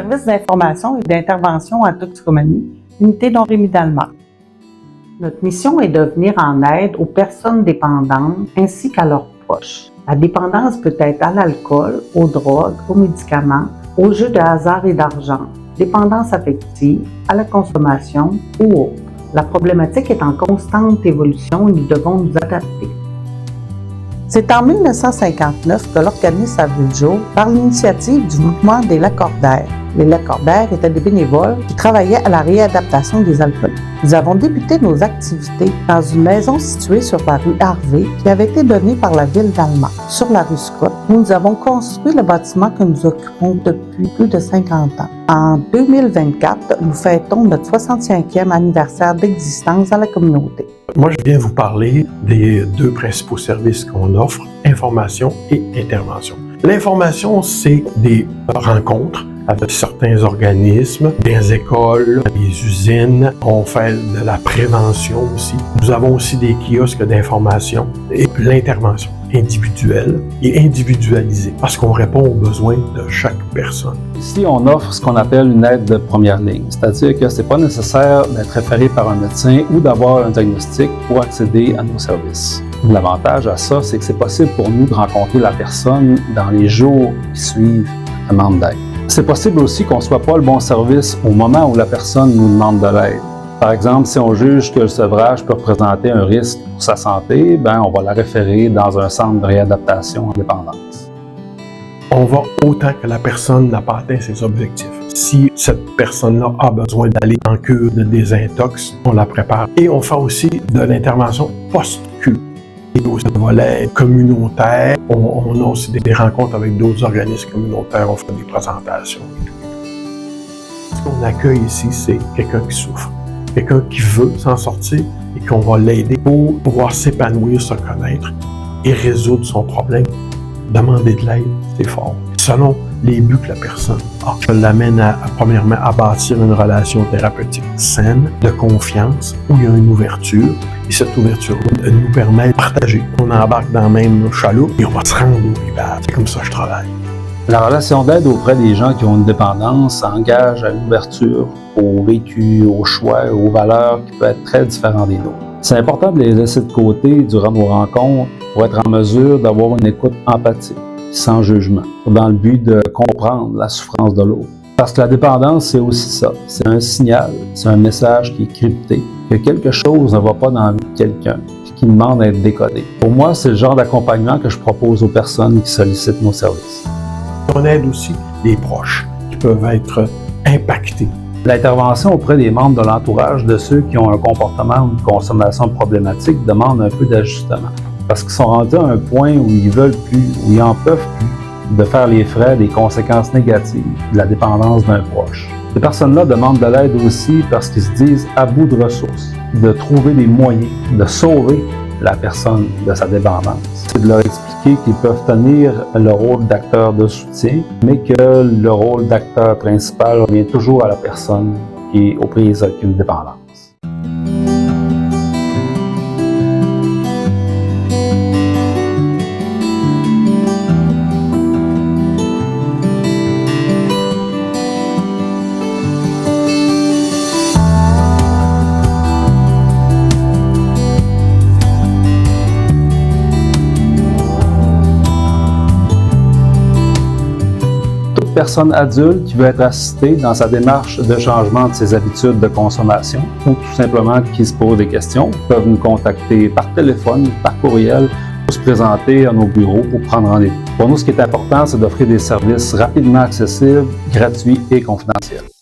service d'information et d'intervention en toxicomanie, unité Don-Rémy-Dalmar. Notre mission est de venir en aide aux personnes dépendantes ainsi qu'à leurs proches. La dépendance peut être à l'alcool, aux drogues, aux médicaments, aux jeux de hasard et d'argent, dépendance affective, à la consommation ou autre. La problématique est en constante évolution et nous devons nous adapter. C'est en 1959 que l'organisme a vu le jour par l'initiative du mouvement des lacordaires. Les lacordaires étaient des bénévoles qui travaillaient à la réadaptation des alcooliques. Nous avons débuté nos activités dans une maison située sur la rue Harvey qui avait été donnée par la ville d'Alma, sur la rue Scott, où nous avons construit le bâtiment que nous occupons depuis plus de 50 ans. En 2024, nous fêtons notre 65e anniversaire d'existence dans la communauté. Moi, je viens vous parler des deux principaux services qu'on offre, information et intervention. L'information, c'est des rencontres avec certains organismes, des écoles, des usines. On fait de la prévention aussi. Nous avons aussi des kiosques d'information et l'intervention individuelle et individualisée parce qu'on répond aux besoins de chaque personne. Ici, on offre ce qu'on appelle une aide de première ligne, c'est-à-dire que ce n'est pas nécessaire d'être référé par un médecin ou d'avoir un diagnostic pour accéder à nos services. L'avantage à ça, c'est que c'est possible pour nous de rencontrer la personne dans les jours qui suivent la demande d'aide. C'est possible aussi qu'on ne soit pas le bon service au moment où la personne nous demande de l'aide. Par exemple, si on juge que le sevrage peut représenter un risque pour sa santé, on va la référer dans un centre de réadaptation en dépendance. On va autant que la personne n'a pas atteint ses objectifs. Si cette personne-là a besoin d'aller en cure de désintox, on la prépare. Et on fait aussi de l'intervention post-cure. Et aussi le volet communautaire, on a aussi des rencontres avec d'autres organismes communautaires, on fait des présentations et tout. Ce qu'on accueille ici, c'est quelqu'un qui souffre, quelqu'un qui veut s'en sortir et qu'on va l'aider pour pouvoir s'épanouir, se connaître et résoudre son problème. Demander de l'aide, c'est fort. Selon les buts que la personne a, je l'amène premièrement à bâtir une relation thérapeutique saine, de confiance, où il y a une ouverture. Et cette ouverture-là nous permet de partager. On embarque dans la même chaloupe et on va se rendre au rivage. C'est comme ça que je travaille. La relation d'aide auprès des gens qui ont une dépendance engage à une ouverture au vécu, aux choix, aux valeurs qui peuvent être très différents des nôtres. C'est important de les laisser de côté durant nos rencontres pour être en mesure d'avoir une écoute empathique, sans jugement, dans le but de comprendre la souffrance de l'autre. Parce que la dépendance, c'est aussi ça. C'est un signal, c'est un message qui est crypté, que quelque chose ne va pas dans la vie de quelqu'un, puis qui demande à être décodé. Pour moi, c'est le genre d'accompagnement que je propose aux personnes qui sollicitent nos services. On aide aussi les proches qui peuvent être impactés. L'intervention auprès des membres de l'entourage de ceux qui ont un comportement ou une consommation problématique demande un peu d'ajustement. Parce qu'ils sont rendus à un point où ils veulent plus, où ils en peuvent plus, de faire les frais des conséquences négatives de la dépendance d'un proche. Ces personnes-là demandent de l'aide aussi parce qu'ils se disent à bout de ressources, de trouver des moyens de sauver la personne de sa dépendance. C'est de leur expliquer qu'ils peuvent tenir le rôle d'acteur de soutien, mais que le rôle d'acteur principal revient toujours à la personne qui est aux prises avec une dépendance. Personne adulte qui veut être assistée dans sa démarche de changement de ses habitudes de consommation ou tout simplement qui se pose des questions peuvent nous contacter par téléphone, par courriel ou se présenter à nos bureaux pour prendre rendez-vous. Pour nous, ce qui est important, c'est d'offrir des services rapidement accessibles, gratuits et confidentiels.